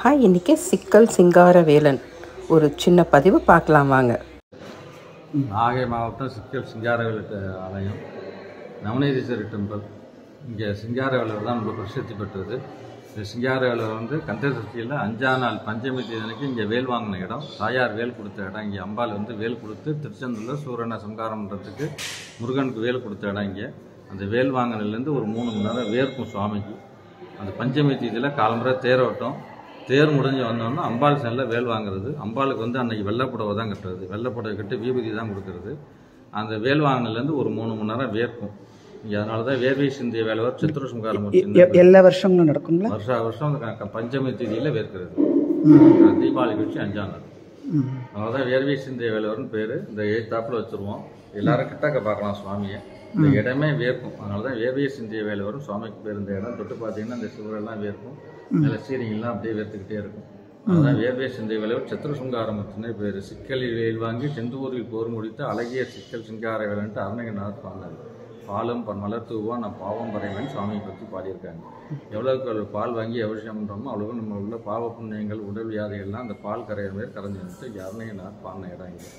Hi, இன்றைக்கி சிக்கல் சிங்காரவேலன் ஒரு சின்ன பதிவு பார்க்கலாம் வாங்க. நாகை மாவட்டம் சிக்கல் சிங்காரவேலர் ஆலயம், நவநீதீஸ்வரர் டெம்பிள். இங்கே சிங்காரவேலர் தான் ரொம்ப பிரசித்தி பெற்றது. இந்த சிங்காரவேலர் வந்து கந்தசஷ்டியில் 5ஆம் நாள் பஞ்சமி தேதிக்கு இங்கே வேல் வாங்கின இடம், தாயார் வேல் கொடுத்த இடம். இங்கே அம்பாள் வந்து வேல் கொடுத்து திருச்செந்தூரில் சூரனை சம்காரம் பண்ணுறதுக்கு முருகனுக்கு வேல் கொடுத்த இடம். இங்கே அந்த வேல் வாங்கினதுலேருந்து ஒரு 3 மணி நேரம் வேர்க்கும் சுவாமிக்கு. அந்த பஞ்சமி தேதியில் காலம்புரை தேரோட்டம், தேர் முடிஞ்சு வந்தோன்னா அம்பாள் சேனில் வேல் வாங்குறது. அம்பாளுக்கு வந்து அன்றைக்கி வெள்ளைப்புடவை தான் கட்டுறது, வெள்ளைப்புடவை கட்டி விபூதி தான் கொடுக்குறது. அந்த வேல் வாங்கினதுலேருந்து ஒரு 3 மணி நேரம் வேர்க்கும் இங்கே. அதனால தான் வேர்வை சிந்திய வேலவர் சித்திர சம்காரமூர்த்தி எல்லா வருஷங்களும் நடக்குங்களா? வருஷம் பஞ்சமி தேதியில் வேர்க்கிறது. தீபாவளி கழிச்சு 5ஆம் நாள். அதனால தான் வேர்வை சிந்திய வேலவர்னு பேர். இந்த எழுத்தாப்பில் வச்சுருவோம், எல்லாரும் கிட்டக்க பார்க்கலாம் சுவாமியை. இந்த இடமே வேர்க்கும், அதனால தான் வேர்வை சிந்திய வேலவரும் சுவாமிக்கு பேர். இந்த இடம் தொட்டு பார்த்தீங்கன்னா இந்த சிவரெல்லாம் வேர்க்கும், மேலே சீரிங்கெல்லாம் அப்படியே வேர்த்துக்கிட்டே இருக்கும். அதுதான் வேர்வை சிந்திய வேலவர் சித்திர சம்காரமூர்த்தினே பேர். சிக்கலில் வேல் வாங்கி செந்தூரில் போர் முடித்த அழகிய சிக்கல் சிங்கார வேலன்ட்டு அருணகிரிநாதர் பாடினார். பாலும் மலர் தூவா நான் பாவம் வரைவன் சுவாமியை பற்றி பாடியிருக்காங்க. எவ்வளோக்கு பால் வாங்கி அபிஷேகம் பண்ணுறோமோ அவ்வளவு நம்ம உள்ள பாவ புண்ணியங்கள் உடல் வியாதிகள்லாம் அந்த பால் கரையிற மாதிரி கரைஞ்சி வந்துட்டு அருணகிரிநாதர் பாடின இடம் இங்கே.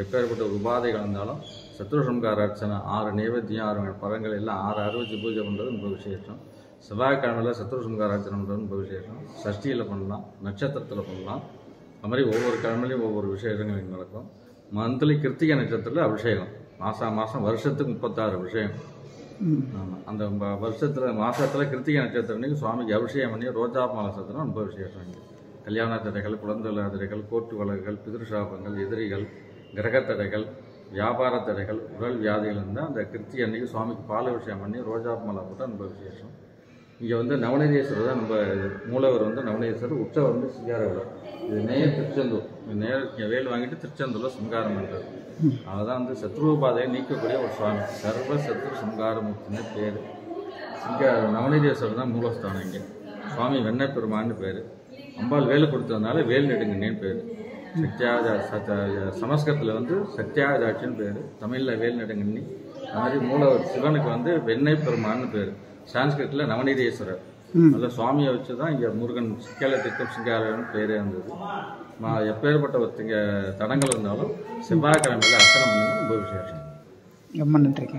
எப்பேற்பட்ட ஒரு உபாதைகள் இருந்தாலும் சத்ரு சம்கார அர்ச்சனை, 6 நைவேத்தியம், 6 பழங்கள் எல்லாம் 6 அறுவச்சு பூஜை பண்ணுறது ரொம்ப விசேஷம். செவ்வாய்க்கிழமையில் சத்ரு சம்கார அர்ச்சனை பண்ணுறது ரொம்ப விசேஷம். சஷ்டியில் பண்ணலாம், நட்சத்திரத்தில் பண்ணலாம். அது மாதிரி ஒவ்வொரு கிழமையிலையும் ஒவ்வொரு விசேஷங்கள் நடக்கும். மந்த்லி கிருத்திகை நட்சத்திரத்தில் அபிஷேகம், மாதம் வருஷத்துக்கு 36 அபிஷேகம். ஆமாம், அந்த மாதத்தில் கிருத்திகை நட்சத்திரம் அன்றைக்கி சுவாமிக்கு அபிஷேகம் பண்ணி ரோஜா மாலை சத்திரம் ரொம்ப விசேஷம். இங்கே கல்யாண தடைகள், குழந்தை தடைகள், கோர்ட்டு வழக்குகள், பிதிருஷாபங்கள், எதிரிகள், கிரக தடைகள், வியாபார தடைகள், உடல் வியாதிகள் இருந்தால் அந்த கிருத்திகை அன்றைக்கி சுவாமிக்கு பால் அபிஷேகம் பண்ணி ரோஜா மாலை போட்டால் ரொம்ப விசேஷம். இங்கே வந்து நவநீதீஸ்வரர் தான் நம்ம மூலவர். வந்து நவநீதீஸ்வரர், உற்சவர் வந்து சிங்காரவேலர். இது நேர் திருச்செந்தூர், இங்கே வேல் வாங்கிட்டு திருச்செந்தூரில் சம்காரம் பண்ணுறது. அதுதான் வந்து சத்ருபாதையை நீக்கக்கூடிய ஒரு சுவாமி. சர்வ சத்ரு சம்காரமூர்த்தின்னு பேர். நவநீதீஸ்வரர் தான் மூலஸ்தானம். இங்கே சுவாமி வெண்ணெய் பெருமான்னு பேர். அம்பாள் வேல் கொடுத்ததுனால வேல் நெடுங்கண்ணேன்னு பேர். சமஸ்கிருதத்தில் வந்து சத்யாஜாட்சின்னு பேர், தமிழில் வேல் நெடுங்கண்ணி. அது மாதிரி மூலவர் சிவனுக்கு வந்து வெண்ணெய் பெருமான்னு பேர். சான்ஸ்கிரிட்டில் நவநீதீஸ்வரர். அதில் சுவாமியை வச்சு தான் இங்கே முருகன் சிக்கல திட்டம் சிங்காரன்னு பேரே இருந்தது. எப்பேற்பட்ட ஒருத்தங்க தடங்கள் இருந்தாலும் செவ்வாய்க்கிழமையில் அர்ச்சனை பண்ணி ரொம்ப விசேஷம். ரொம்ப நன்றிங்க.